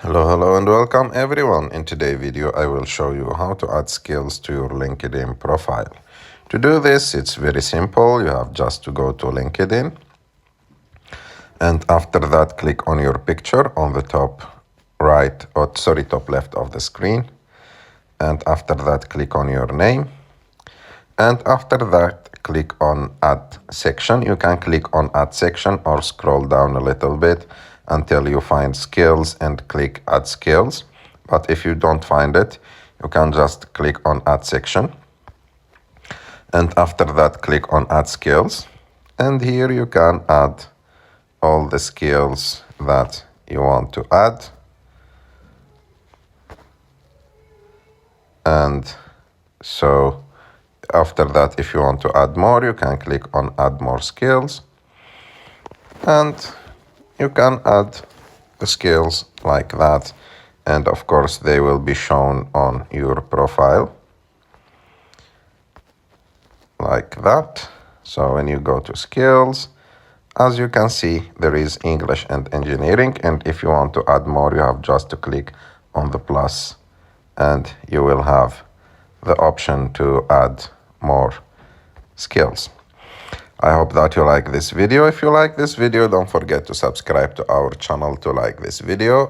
Hello and welcome everyone. In today's video I will show you how to add skills to your LinkedIn profile. To do this it's very simple. You have just to go to LinkedIn and after that click on your picture on the top top left of the screen, and after that click on your name, and after that click on add section. You can click on add section or scroll down a little bit until you find skills and click add skills. But if you don't find it, you can just click on add section, and after that click on add skills, and here you can add all the skills that you want to add. And so after that, if you want to add more, you can click on add more skills, and you can add the skills like that, and of course they will be shown on your profile like that. So when you go to skills, as you can see, there is English and engineering, and if you want to add more, you have just to click on the plus and you will have the option to add more skills. I hope that you like this video. If you like this video, don't forget to subscribe to our channel to like this video.